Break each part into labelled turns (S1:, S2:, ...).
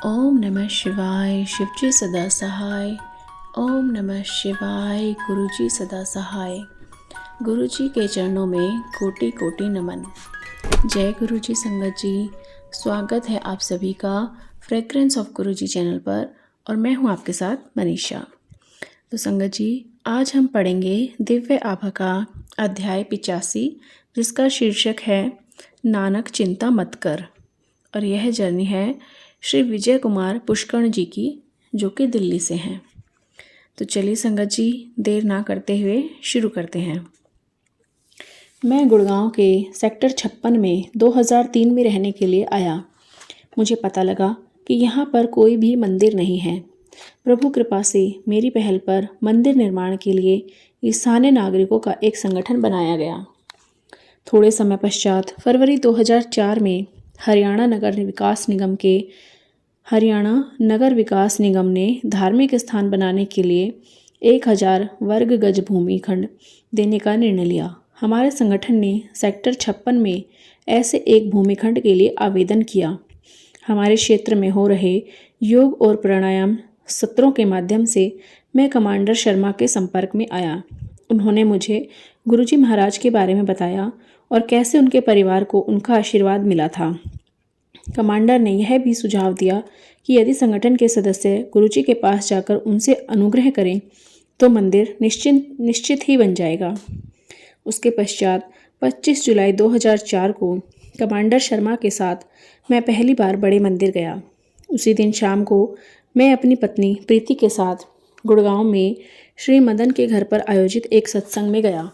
S1: ओम नमः शिवाय। शिवजी सदा सहाय। ओम नमः शिवाय। गुरुजी सदा सहाय। गुरुजी के चरणों में कोटि कोटि नमन। जय गुरुजी संगत जी। स्वागत है आप सभी का फ्रेग्रेंस ऑफ गुरुजी चैनल पर और मैं हूं आपके साथ मनीषा। तो संगत जी, आज हम पढ़ेंगे दिव्य आभा का अध्याय 85, जिसका शीर्षक है नानक चिंता मत कर। और यह जर्नी है श्री विजय कुमार पुष्कर्ण जी की, जो कि दिल्ली से हैं। तो चलिए संगत जी, देर ना करते हुए शुरू करते हैं। मैं गुड़गांव के सेक्टर 56 में 2003 में रहने के लिए आया। मुझे पता लगा कि यहाँ पर कोई भी मंदिर नहीं है। प्रभु कृपा से मेरी पहल पर मंदिर निर्माण के लिए स्थानीय नागरिकों का एक संगठन बनाया गया। थोड़े समय पश्चात फरवरी 2004 में हरियाणा नगर विकास निगम ने धार्मिक स्थान बनाने के लिए 1000 वर्ग गज भूमि खंड देने का निर्णय लिया। हमारे संगठन ने सेक्टर 56 में ऐसे एक भूमिखंड के लिए आवेदन किया। हमारे क्षेत्र में हो रहे योग और प्राणायाम सत्रों के माध्यम से मैं कमांडर शर्मा के संपर्क में आया। उन्होंने मुझे गुरुजी महाराज के बारे में बताया और कैसे उनके परिवार को उनका आशीर्वाद मिला था। कमांडर ने यह भी सुझाव दिया कि यदि संगठन के सदस्य गुरुजी के पास जाकर उनसे अनुग्रह करें तो मंदिर निश्चित ही बन जाएगा। उसके पश्चात 25 जुलाई 2004 को कमांडर शर्मा के साथ मैं पहली बार बड़े मंदिर गया। उसी दिन शाम को मैं अपनी पत्नी प्रीति के साथ गुड़गांव में श्री मदन के घर पर आयोजित एक सत्संग में गया।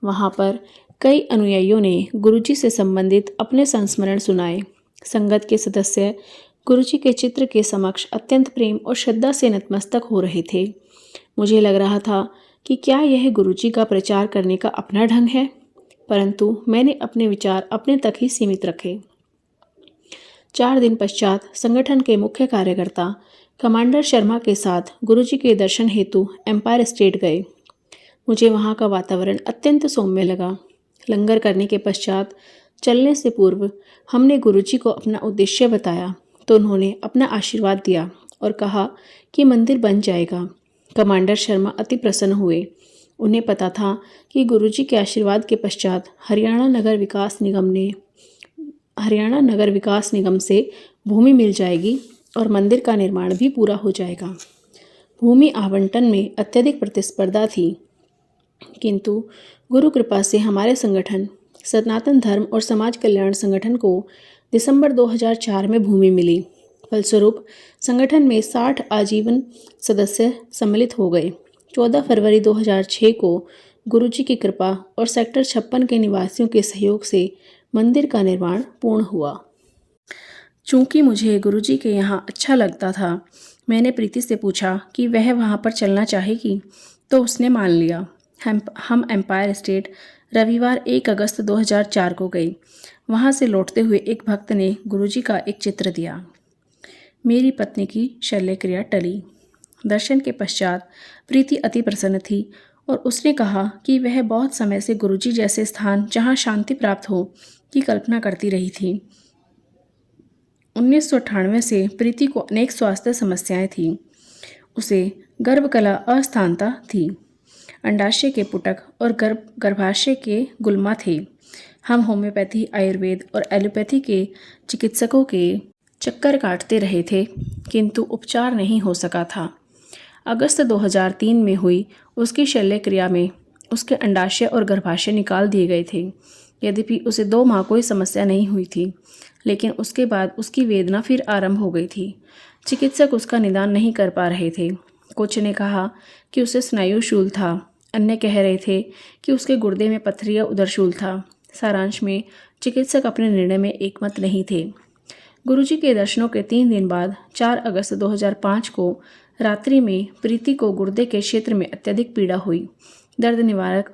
S1: वहाँ पर कई अनुयायियों ने गुरुजी से संबंधित अपने संस्मरण सुनाए। संगत के सदस्य गुरुजी के चित्र के समक्ष अत्यंत प्रेम और श्रद्धा से नतमस्तक हो रहे थे। मुझे लग रहा था कि क्या यह गुरुजी का प्रचार करने का अपना ढंग है, परंतु मैंने अपने विचार अपने तक ही सीमित रखे। 4 दिन पश्चात संगठन के मुख्य कार्यकर्ता कमांडर शर्मा के साथ गुरुजी के दर्शन हेतु एम्पायर स्टेट गए। मुझे वहाँ का वातावरण अत्यंत सौम्य लगा। लंगर करने के पश्चात चलने से पूर्व हमने गुरुजी को अपना उद्देश्य बताया तो उन्होंने अपना आशीर्वाद दिया और कहा कि मंदिर बन जाएगा। कमांडर शर्मा अति प्रसन्न हुए। उन्हें पता था कि गुरुजी के आशीर्वाद के पश्चात हरियाणा नगर विकास निगम से भूमि मिल जाएगी और मंदिर का निर्माण भी पूरा हो जाएगा। भूमि आवंटन में अत्यधिक प्रतिस्पर्धा थी, किंतु गुरु कृपा से हमारे संगठन सनातन धर्म और समाज कल्याण संगठन को दिसंबर 2004 में भूमि मिली। फलस्वरूप संगठन में 60 आजीवन सदस्य सम्मिलित हो गए। 14 फरवरी 2006 को गुरुजी की कृपा और सेक्टर 56 के निवासियों के सहयोग से मंदिर का निर्माण पूर्ण हुआ। चूँकि मुझे गुरुजी के यहाँ अच्छा लगता था, मैंने प्रीति से पूछा कि वह वहाँ पर चलना चाहेगी, तो उसने मान लिया। हम एम्पायर स्टेट रविवार 1 अगस्त 2004 को गए। वहाँ से लौटते हुए एक भक्त ने गुरुजी का एक चित्र दिया। मेरी पत्नी की शल्य क्रिया टली। दर्शन के पश्चात प्रीति अति प्रसन्न थी और उसने कहा कि वह बहुत समय से गुरुजी जैसे स्थान जहाँ शांति प्राप्त हो की कल्पना करती रही थी। 1998 से प्रीति को अनेक स्वास्थ्य समस्याएं थीं। उसे गर्भकला अस्थानता थी, अंडाशय के पुटक और गर्भाशय के गुल्मा थे। हम होम्योपैथी, आयुर्वेद और एलोपैथी के चिकित्सकों के चक्कर काटते रहे थे, किंतु उपचार नहीं हो सका था। अगस्त 2003 में हुई उसकी शल्य क्रिया में उसके अंडाशय और गर्भाशय निकाल दिए गए थे। यद्यपि उसे 2 माह कोई समस्या नहीं हुई थी, लेकिन उसके बाद उसकी वेदना फिर आरंभ हो गई थी। चिकित्सक उसका निदान नहीं कर पा रहे थे। कुछ ने कहा कि उसे स्नायुशूल था, अन्य कह रहे थे कि उसके गुर्दे में पत्थरी या उदरशूल था। सारांश में चिकित्सक अपने निर्णय में एकमत नहीं थे। गुरुजी के दर्शनों के 3 दिन बाद 4 अगस्त 2005 को रात्रि में प्रीति को गुर्दे के क्षेत्र में अत्यधिक पीड़ा हुई। दर्द निवारक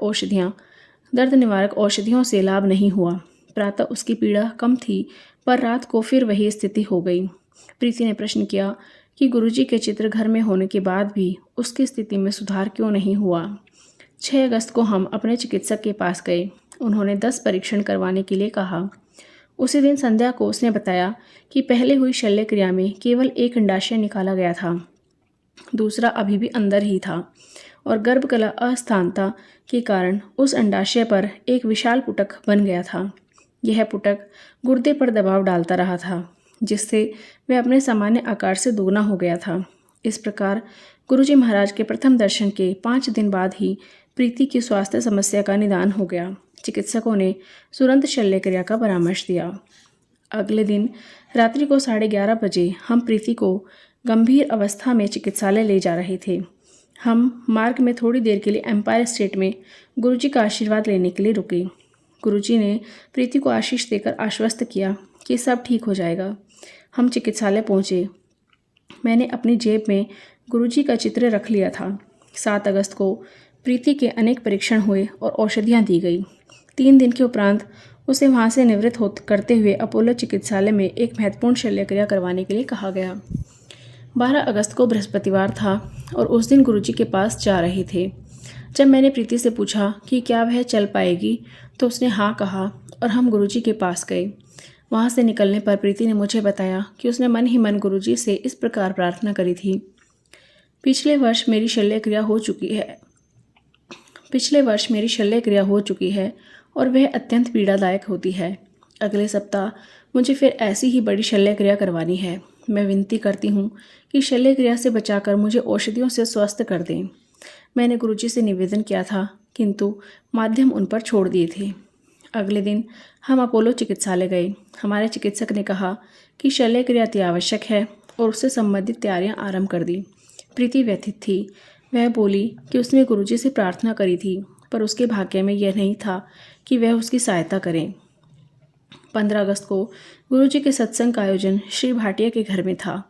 S1: औषधियों से लाभ नहीं हुआ। प्रातः उसकी पीड़ा कम थी, पर रात को फिर वही स्थिति हो गई। प्रीति ने प्रश्न किया कि गुरुजी के चित्र घर में होने के बाद भी उसकी स्थिति में सुधार क्यों नहीं हुआ। 6 अगस्त को हम अपने चिकित्सक के पास गए। उन्होंने 10 परीक्षण करवाने के लिए कहा। उसी दिन संध्या को उसने बताया कि पहले हुई शल्य क्रिया में केवल एक अंडाशय निकाला गया था, दूसरा अभी भी अंदर ही था और गर्भकला अस्थानता के कारण उस अंडाशय पर एक विशाल पुटक बन गया था। यह पुटक गुर्दे पर दबाव डालता रहा था, जिससे वह अपने सामान्य आकार से दोगुना हो गया था। इस प्रकार गुरुजी महाराज के प्रथम दर्शन के 5 दिन बाद ही प्रीति की स्वास्थ्य समस्या का निदान हो गया। चिकित्सकों ने तुरंत शल्य क्रिया का परामर्श दिया। अगले दिन रात्रि को 11:30 बजे हम प्रीति को गंभीर अवस्था में चिकित्सालय ले जा रहे थे। हम मार्ग में थोड़ी देर के लिए एम्पायर स्टेट में गुरुजी का आशीर्वाद लेने के लिए रुके। गुरुजी ने प्रीति को आशीष देकर आश्वस्त किया कि सब ठीक हो जाएगा। हम चिकित्सालय पहुँचे। मैंने अपनी जेब में गुरुजी का चित्र रख लिया था। 7 अगस्त को प्रीति के अनेक परीक्षण हुए और औषधियाँ दी गई। 3 दिन के उपरांत उसे वहाँ से निवृत्त करते हुए अपोलो चिकित्सालय में एक महत्वपूर्ण शल्य क्रिया करवाने के लिए कहा गया। 12 अगस्त को बृहस्पतिवार था और उस दिन गुरुजी के पास जा रहे थे। जब मैंने प्रीति से पूछा कि क्या वह चल पाएगी तो उसने हाँ कहा और हम गुरुजी के पास गए। वहाँ से निकलने पर प्रीति ने मुझे बताया कि उसने मन ही मन गुरुजी से इस प्रकार प्रार्थना करी थी, पिछले वर्ष मेरी शल्य क्रिया हो चुकी है और वह अत्यंत पीड़ादायक होती है। अगले सप्ताह मुझे फिर ऐसी ही बड़ी शल्य क्रिया करवानी है। मैं विनती करती हूँ कि शल्य क्रिया से बचाकर मुझे औषधियों से स्वस्थ कर दें। मैंने गुरुजी से निवेदन किया था, किंतु माध्यम उन पर छोड़ दिए थे। अगले दिन हम अपोलो चिकित्सालय गए। हमारे चिकित्सक ने कहा कि शल्य क्रिया अति आवश्यक है और उससे संबंधित तैयारियां आरंभ कर दी। प्रीति व्यथित थी। वह बोली कि उसने गुरुजी से प्रार्थना करी थी, पर उसके भाग्य में यह नहीं था कि वह उसकी सहायता करें। 15 अगस्त को गुरुजी के सत्संग का आयोजन श्री भाटिया के घर में था।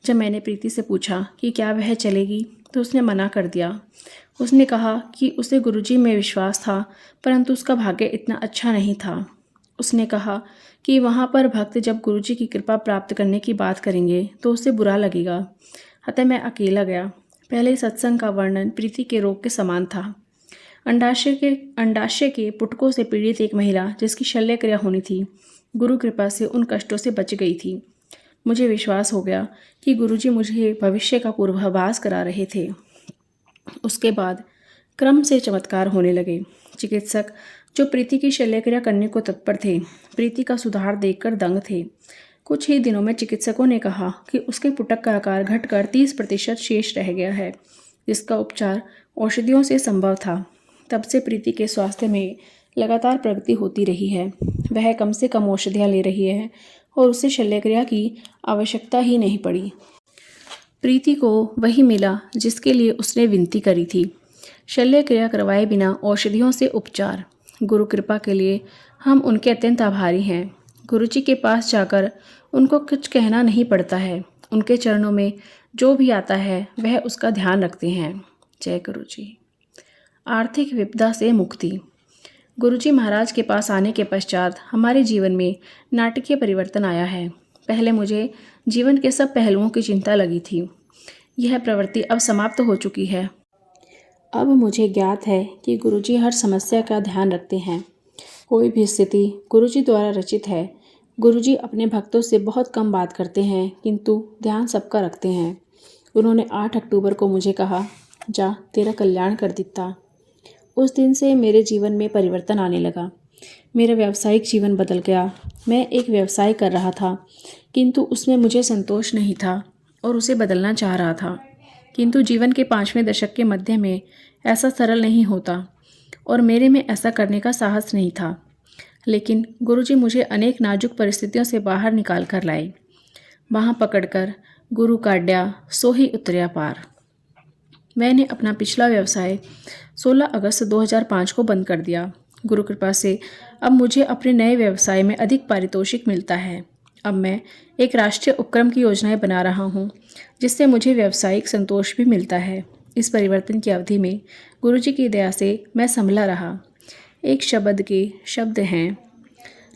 S1: जब मैंने प्रीति से पूछा कि क्या वह चलेगी तो उसने मना कर दिया। उसने कहा कि उसे गुरुजी में विश्वास था, परंतु उसका भाग्य इतना अच्छा नहीं था। उसने कहा कि वहाँ पर भक्त जब गुरुजी की कृपा प्राप्त करने की बात करेंगे तो उसे बुरा लगेगा। अतः मैं अकेला गया। पहले सत्संग का वर्णन प्रीति के रोग के समान था। अंडाशय के पुटकों से पीड़ित एक महिला जिसकी शल्य क्रिया होनी थी, गुरु कृपा से उन कष्टों से बच गई थी। मुझे विश्वास हो गया कि गुरुजी मुझे भविष्य का पूर्वाभास करा रहे थे। उसके बाद क्रम से चमत्कार होने लगे। चिकित्सक जो प्रीति की शल्य क्रिया करने को तत्पर थे, प्रीति का सुधार देखकर दंग थे। कुछ ही दिनों में चिकित्सकों ने कहा कि उसके पुटक का आकार घटकर 30% शेष रह गया है, जिसका उपचार औषधियों से संभव था। तब से प्रीति के स्वास्थ्य में लगातार प्रगति होती रही है। वह कम से कम औषधियाँ ले रही है और उसे शल्य क्रिया की आवश्यकता ही नहीं पड़ी। प्रीति को वही मिला जिसके लिए उसने विनती करी थी, शल्य क्रिया करवाए बिना औषधियों से उपचार। गुरु कृपा के लिए हम उनके अत्यंत आभारी हैं। गुरुजी के पास जाकर उनको कुछ कहना नहीं पड़ता है। उनके चरणों में जो भी आता है वह उसका ध्यान रखते हैं। जय गुरुजी। आर्थिक विपदा से मुक्ति। गुरुजी महाराज के पास आने के पश्चात हमारे जीवन में नाटकीय परिवर्तन आया है। पहले मुझे जीवन के सब पहलुओं की चिंता लगी थी। यह प्रवृत्ति अब समाप्त हो चुकी है। अब मुझे ज्ञात है कि गुरुजी हर समस्या का ध्यान रखते हैं। कोई भी स्थिति गुरुजी द्वारा रचित है। गुरुजी अपने भक्तों से बहुत कम बात करते हैं, किंतु ध्यान सबका रखते हैं। उन्होंने 8 अक्टूबर को मुझे कहा, जा तेरा कल्याण कर दिता। उस दिन से मेरे जीवन में परिवर्तन आने लगा। मेरा व्यावसायिक जीवन बदल गया। मैं एक व्यवसाय कर रहा था, किंतु उसमें मुझे संतोष नहीं था और उसे बदलना चाह रहा था। किंतु जीवन के 5वें दशक के मध्य में ऐसा सरल नहीं होता और मेरे में ऐसा करने का साहस नहीं था। लेकिन गुरुजी मुझे अनेक नाजुक परिस्थितियों से बाहर निकाल कर लाए। वहाँ पकड़कर गुरु काड्या सो ही उतरिया पार। मैंने अपना पिछला व्यवसाय 16 अगस्त 2005 को बंद कर दिया। गुरु कृपा से अब मुझे अपने नए व्यवसाय में अधिक पारितोषिक मिलता है। अब मैं एक राष्ट्रीय उपक्रम की योजनाएं बना रहा हूँ, जिससे मुझे व्यावसायिक संतोष भी मिलता है। इस परिवर्तन की अवधि में गुरुजी की दया से मैं संभला रहा। एक शब्द के शब्द हैं,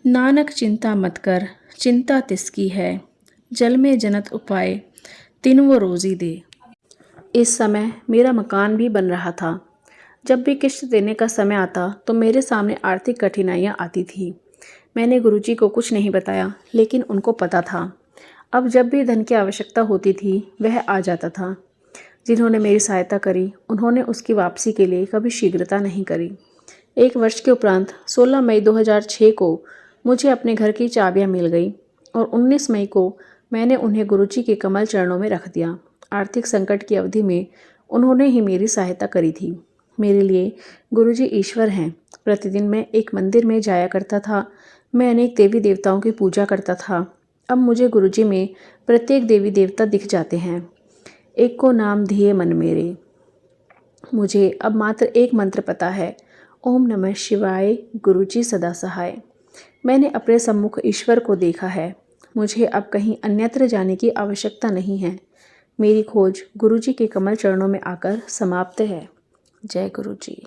S1: नानक चिंता मत कर, चिंता तिसकी है, जल में जनत उपाय, तिन वो रोजी दे। इस समय मेरा मकान भी बन रहा था। जब भी किश्त देने का समय आता तो मेरे सामने आर्थिक कठिनाइयाँ आती थी। मैंने गुरुजी को कुछ नहीं बताया, लेकिन उनको पता था। अब जब भी धन की आवश्यकता होती थी वह आ जाता था। जिन्होंने मेरी सहायता करी उन्होंने उसकी वापसी के लिए कभी शीघ्रता नहीं करी। 1 वर्ष के उपरांत 16 मई 2006 को मुझे अपने घर की चाबियां मिल गई और 19 मई को मैंने उन्हें गुरुजी के कमल चरणों में रख दिया। आर्थिक संकट की अवधि में उन्होंने ही मेरी सहायता करी थी। मेरे लिए गुरुजी ईश्वर हैं। प्रतिदिन मैं एक मंदिर में जाया करता था। मैं अनेक देवी देवताओं की पूजा करता था। अब मुझे गुरुजी में प्रत्येक देवी देवता दिख जाते हैं। एक को नाम धिये मन मेरे। मुझे अब मात्र एक मंत्र पता है, ओम नमः शिवाय, गुरुजी सदा सहाय। मैंने अपने सम्मुख ईश्वर को देखा है। मुझे अब कहीं अन्यत्र जाने की आवश्यकता नहीं है। मेरी खोज गुरुजी के कमल चरणों में आकर समाप्त है। जय गुरुजी।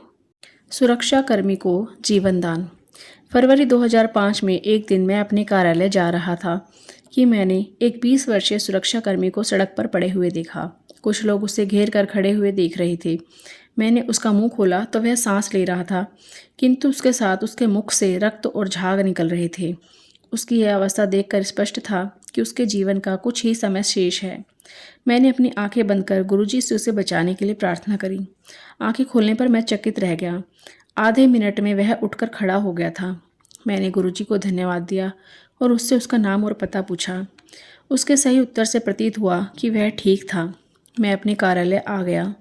S1: सुरक्षा कर्मी को जीवन दान। फरवरी 2005 में एक दिन मैं अपने कार्यालय जा रहा था कि मैंने एक 20 वर्षीय सुरक्षा कर्मी को सड़क पर पड़े हुए देखा। कुछ लोग उसे घेर कर खड़े हुए देख रहे थे। मैंने उसका मुंह खोला तो वह सांस ले रहा था, किंतु उसके साथ उसके मुख से रक्त और झाग निकल रहे थे। उसकी यह अवस्था देखकर स्पष्ट था कि उसके जीवन का कुछ ही समय शेष है। मैंने अपनी आंखें बंद कर गुरुजी से उसे बचाने के लिए प्रार्थना करी। आंखें खोलने पर मैं चकित रह गया। आधे मिनट में वह उठकर खड़ा हो गया था। मैंने गुरुजी को धन्यवाद दिया और उससे उसका नाम और पता पूछा। उसके सही उत्तर से प्रतीत हुआ कि वह ठीक था। मैं अपने कार्यालय आ गया।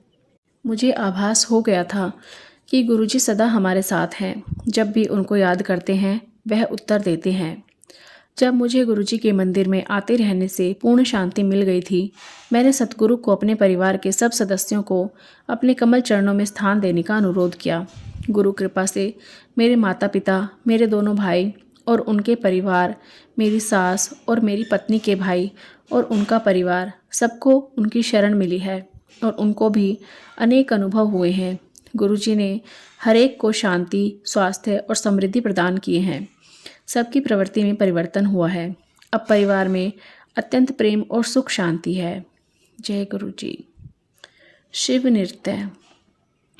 S1: मुझे आभास हो गया था कि गुरुजी सदा हमारे साथ हैं। जब भी उनको याद करते हैं वह उत्तर देते हैं। जब मुझे गुरुजी के मंदिर में आते रहने से पूर्ण शांति मिल गई थी, मैंने सतगुरु को अपने परिवार के सब सदस्यों को अपने कमल चरणों में स्थान देने का अनुरोध किया। गुरु कृपा से मेरे माता पिता, मेरे दोनों भाई और उनके परिवार, मेरी सास और मेरी पत्नी के भाई और उनका परिवार, सबको उनकी शरण मिली है और उनको भी अनेक अनुभव हुए हैं। गुरुजी ने हर एक को शांति, स्वास्थ्य और समृद्धि प्रदान किए हैं। सबकी प्रवृत्ति में परिवर्तन हुआ है। अब परिवार में अत्यंत प्रेम और सुख शांति है। जय गुरुजी। शिव नृत्य।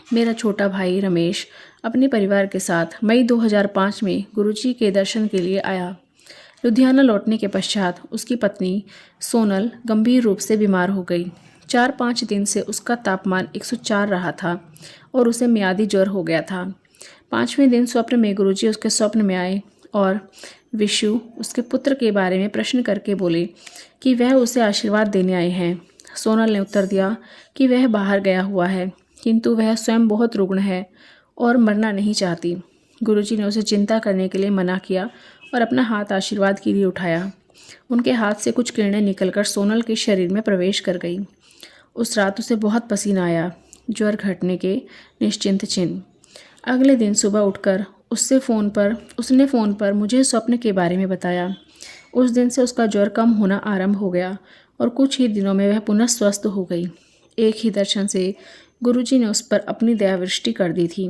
S1: मेरा छोटा भाई रमेश अपने परिवार के साथ मई 2005 में गुरुजी के दर्शन के लिए आया। लुधियाना लौटने के पश्चात उसकी पत्नी सोनल गंभीर रूप से बीमार हो गई। 4-5 दिन से उसका तापमान 104 रहा था और उसे मियादी ज्वर हो गया था। 5वें दिन स्वप्न में गुरुजी उसके स्वप्न में आए और विशु, उसके पुत्र के बारे में प्रश्न करके बोले कि वह उसे आशीर्वाद देने आए हैं। सोनल ने उत्तर दिया कि वह बाहर गया हुआ है, किंतु वह स्वयं बहुत रुग्ण है और मरना नहीं चाहती। गुरुजी ने उसे चिंता करने के लिए मना किया और अपना हाथ आशीर्वाद के लिए उठाया। उनके हाथ से कुछ किरणें निकलकर सोनल के शरीर में प्रवेश कर गई। उस रात उसे बहुत पसीना आया, ज्वर घटने के निश्चिंत चिन्ह। अगले दिन सुबह उठकर उसने फ़ोन पर मुझे स्वप्न के बारे में बताया। उस दिन से उसका ज्वर कम होना आरंभ हो गया और कुछ ही दिनों में वह पुनः स्वस्थ हो गई। एक ही दर्शन से गुरुजी ने उस पर अपनी दयावृष्टि कर दी थी।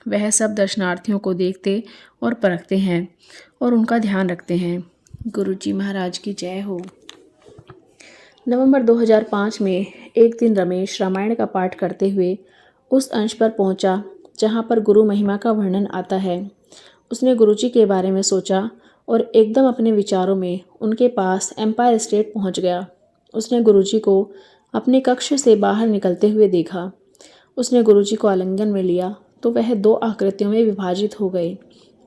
S1: वह सब दर्शनार्थियों को देखते और परखते हैं और उनका ध्यान रखते हैं। गुरुजी महाराज की जय हो। नवंबर 2005 में एक दिन रमेश रामायण का पाठ करते हुए उस अंश पर पहुंचा जहां पर गुरु महिमा का वर्णन आता है। उसने गुरुजी के बारे में सोचा और एकदम अपने विचारों में उनके पास एम्पायर स्टेट पहुंच गया। उसने गुरुजी को अपने कक्ष से बाहर निकलते हुए देखा। उसने गुरुजी को आलिंगन में लिया तो वह 2 आकृतियों में विभाजित हो गए।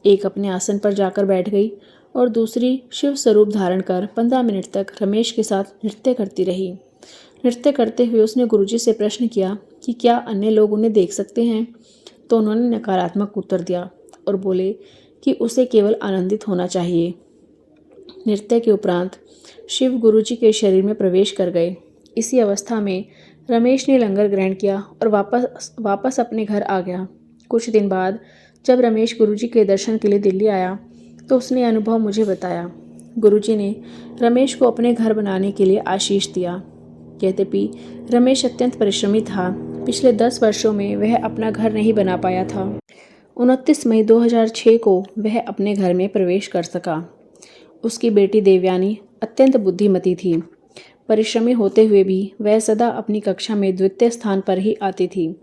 S1: एक अपने आसन पर जाकर बैठ गई और दूसरी शिव स्वरूप धारण कर 15 मिनट तक रमेश के साथ नृत्य करती रही। नृत्य करते हुए उसने गुरुजी से प्रश्न किया कि क्या अन्य लोग उन्हें देख सकते हैं, तो उन्होंने नकारात्मक उत्तर दिया और बोले कि उसे केवल आनंदित होना चाहिए। नृत्य के उपरांत शिव गुरुजी के शरीर में प्रवेश कर गए। इसी अवस्था में रमेश ने लंगर ग्रहण किया और वापस अपने घर आ गया। कुछ दिन बाद जब रमेश गुरुजी के दर्शन के लिए दिल्ली आया तो उसने अनुभव मुझे बताया। गुरुजी ने रमेश को अपने घर बनाने के लिए आशीष दिया। यद्यपि रमेश अत्यंत परिश्रमी था, पिछले 10 वर्षों में वह अपना घर नहीं बना पाया था। 29 मई 2006 को वह अपने घर में प्रवेश कर सका। उसकी बेटी देवयानी अत्यंत बुद्धिमती थी। परिश्रमी होते हुए भी वह सदा अपनी कक्षा में द्वितीय स्थान पर ही आती थी।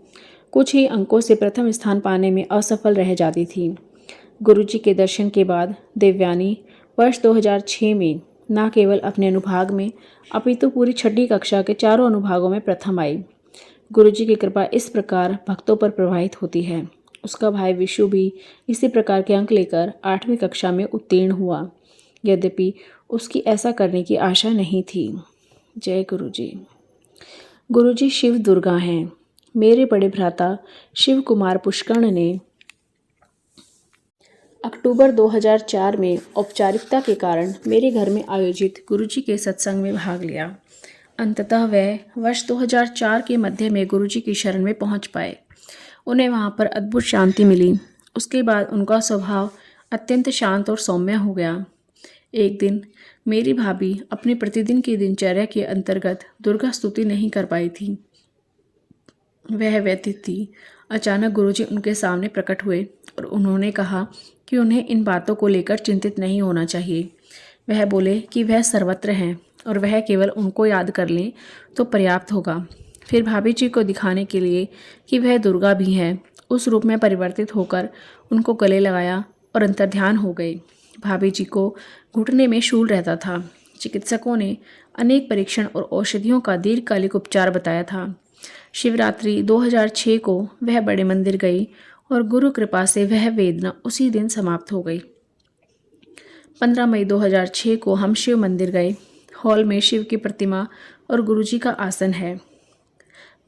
S1: कुछ ही अंकों से प्रथम स्थान पाने में असफल रह जाती थी। गुरुजी के दर्शन के बाद देवयानी वर्ष 2006 में न केवल अपने अनुभाग में अपितु पूरी छठी कक्षा के चारों अनुभागों में प्रथम आई। गुरुजी की कृपा इस प्रकार भक्तों पर प्रवाहित होती है। उसका भाई विशु भी इसी प्रकार के अंक लेकर 8वीं कक्षा में उत्तीर्ण हुआ, यद्यपि उसकी ऐसा करने की आशा नहीं थी। जय गुरुजी। गुरुजी शिव दुर्गा हैं। मेरे बड़े भ्राता शिव कुमार पुष्कर्ण ने अक्टूबर 2004 में औपचारिकता के कारण मेरे घर में आयोजित गुरुजी के सत्संग में भाग लिया। अंततः वह वर्ष 2004 के मध्य में गुरुजी की शरण में पहुंच पाए। उन्हें वहां पर अद्भुत शांति मिली। उसके बाद उनका स्वभाव अत्यंत शांत और सौम्य हो गया। एक दिन मेरी भाभी अपने प्रतिदिन की दिनचर्या के अंतर्गत दुर्गा स्तुति नहीं कर पाई थी। वह व्यथित थी। अचानक गुरुजी उनके सामने प्रकट हुए और उन्होंने कहा कि उन्हें इन बातों को लेकर चिंतित नहीं होना चाहिए। वह बोले कि वह सर्वत्र हैं और वह केवल उनको याद कर लें तो पर्याप्त होगा। फिर भाभी जी को दिखाने के लिए कि वह दुर्गा भी है, उस रूप में परिवर्तित होकर उनको गले लगाया और अंतर्ध्यान हो गए। भाभी जी को घुटने में शूल रहता था। चिकित्सकों ने अनेक परीक्षण और औषधियों का दीर्घकालिक उपचार बताया था। शिवरात्रि 2006 को वह बड़े मंदिर गई और गुरु कृपा से वह वेदना उसी दिन समाप्त हो गई। 15 मई 2006 को हम शिव मंदिर गए। हॉल में शिव की प्रतिमा और गुरुजी का आसन है।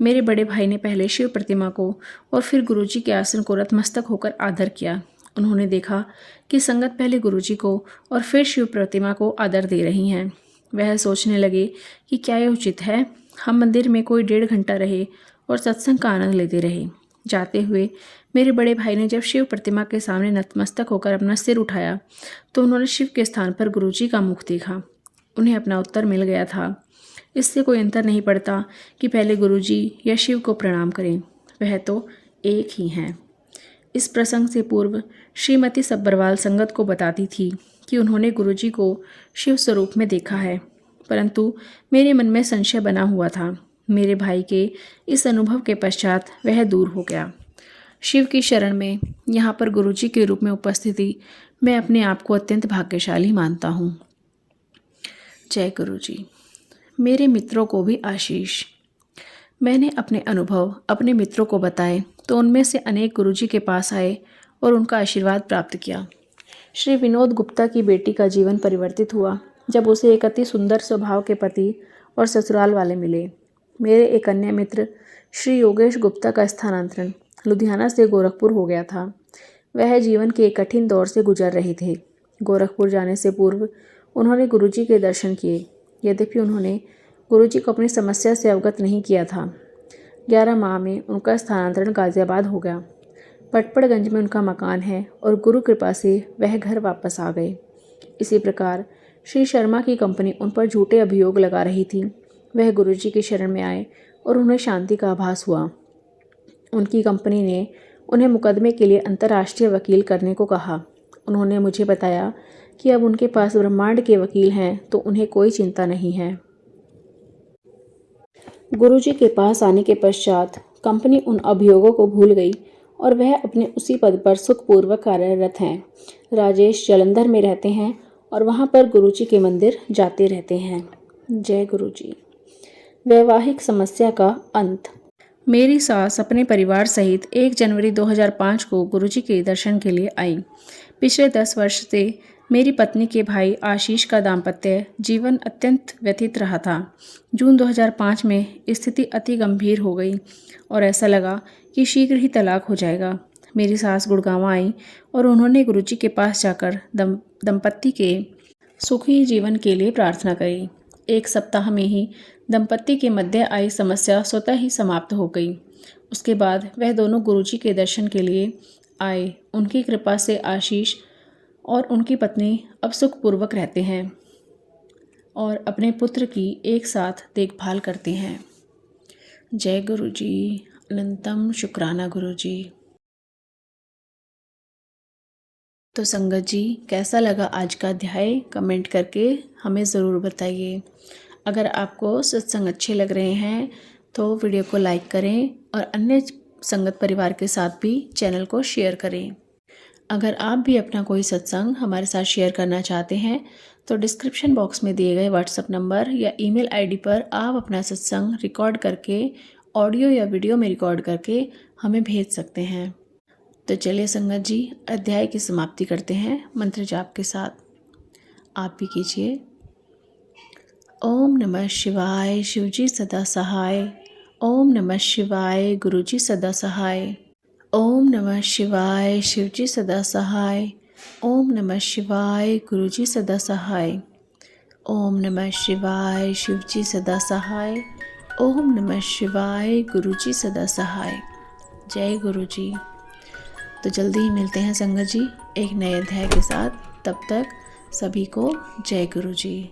S1: मेरे बड़े भाई ने पहले शिव प्रतिमा को और फिर गुरुजी के आसन को नतमस्तक होकर आदर किया। उन्होंने देखा कि संगत पहले गुरुजी को और फिर शिव प्रतिमा को आदर दे रही हैं। वह सोचने लगे कि क्या यह उचित है। हम मंदिर में कोई 1.5 घंटा रहे और सत्संग का आनंद लेते रहे। जाते हुए मेरे बड़े भाई ने जब शिव प्रतिमा के सामने नतमस्तक होकर अपना सिर उठाया तो उन्होंने शिव के स्थान पर गुरुजी का मुख देखा। उन्हें अपना उत्तर मिल गया था। इससे कोई अंतर नहीं पड़ता कि पहले गुरुजी या शिव को प्रणाम करें, वह तो एक ही हैं। इस प्रसंग से पूर्व श्रीमती सब्बरवाल संगत को बताती थी कि उन्होंने गुरुजी को शिव स्वरूप में देखा है, परंतु मेरे मन में संशय बना हुआ था। मेरे भाई के इस अनुभव के पश्चात वह दूर हो गया। शिव की शरण में यहाँ पर गुरुजी के रूप में उपस्थिति मैं अपने आप को अत्यंत भाग्यशाली मानता हूँ। जय गुरुजी। मेरे मित्रों को भी आशीष। मैंने अपने अनुभव अपने मित्रों को बताए तो उनमें से अनेक गुरुजी के पास आए और उनका आशीर्वाद प्राप्त किया। श्री विनोद गुप्ता की बेटी का जीवन परिवर्तित हुआ जब उसे एक अति सुंदर स्वभाव के पति और ससुराल वाले मिले। मेरे एक अन्य मित्र श्री योगेश गुप्ता का स्थानांतरण लुधियाना से गोरखपुर हो गया था। वह जीवन के एक कठिन दौर से गुजर रहे थे। गोरखपुर जाने से पूर्व उन्होंने गुरुजी के दर्शन किए, यद्यपि उन्होंने गुरुजी को अपनी समस्या से अवगत नहीं किया था। 11 माह में उनका स्थानांतरण गाजियाबाद हो गया। पटपड़गंज में उनका मकान है और गुरु कृपा से वह घर वापस आ गए। इसी प्रकार श्री शर्मा की कंपनी उन पर झूठे अभियोग लगा रही थी। वह गुरुजी की शरण में आए और उन्हें शांति का आभास हुआ। उनकी कंपनी ने उन्हें मुकदमे के लिए अंतर्राष्ट्रीय वकील करने को कहा। उन्होंने मुझे बताया कि अब उनके पास ब्रह्मांड के वकील हैं तो उन्हें कोई चिंता नहीं है। गुरुजी के पास आने के पश्चात कंपनी उन अभियोगों को भूल गई और वह अपने उसी पद पर सुखपूर्वक कार्यरत हैं। राजेश जालंधर में रहते हैं और वहां पर गुरुजी के मंदिर जाते रहते हैं। जय गुरुजी। वैवाहिक समस्या का अंत। मेरी सास अपने परिवार सहित 1 जनवरी 2005 को गुरुजी के दर्शन के लिए आई। पिछले 10 वर्ष से मेरी पत्नी के भाई आशीष का दाम्पत्य जीवन अत्यंत व्यथित रहा था। जून 2005 में स्थिति अति गंभीर हो गई और ऐसा लगा कि शीघ्र ही तलाक हो जाएगा। मेरी सास गुड़गांव आई और उन्होंने गुरुजी के पास जाकर दंपत्ति के सुखी जीवन के लिए प्रार्थना करी। 1 सप्ताह में ही दंपत्ति के मध्य आई समस्या स्वतः ही समाप्त हो गई। उसके बाद वह दोनों गुरुजी के दर्शन के लिए आए। उनकी कृपा से आशीष और उनकी पत्नी अब सुखपूर्वक रहते हैं और अपने पुत्र की एक साथ देखभाल करते हैं। जय गुरुजी। अनंतम शुक्राना गुरुजी। तो संगत जी, कैसा लगा आज का अध्याय कमेंट करके हमें ज़रूर बताइए। अगर आपको सत्संग अच्छे लग रहे हैं तो वीडियो को लाइक करें और अन्य संगत परिवार के साथ भी चैनल को शेयर करें। अगर आप भी अपना कोई सत्संग हमारे साथ शेयर करना चाहते हैं तो डिस्क्रिप्शन बॉक्स में दिए गए व्हाट्सएप नंबर या ईमेल आईडी पर आप अपना सत्संग रिकॉर्ड करके ऑडियो या वीडियो में रिकॉर्ड करके हमें भेज सकते हैं। तो चलिए संगत जी, अध्याय की समाप्ति करते हैं मंत्र जाप के साथ। आप भी कीजिए। ओम नमः शिवाय, शिवजी सदा सहाय। ओम नमः शिवाय, गुरुजी सदा सहाय। ओम नमः शिवाय, शिवजी सदा सहाय। ओम नमः शिवाय, गुरुजी सदा सहाय। ओम नमः शिवाय, शिवजी सदा सहाय। ओम नमः शिवाय, गुरुजी सदा सहाय। जय गुरुजी। तो जल्दी ही मिलते हैं संगत जी एक नए अध्याय के साथ। तब तक सभी को जय गुरुजी।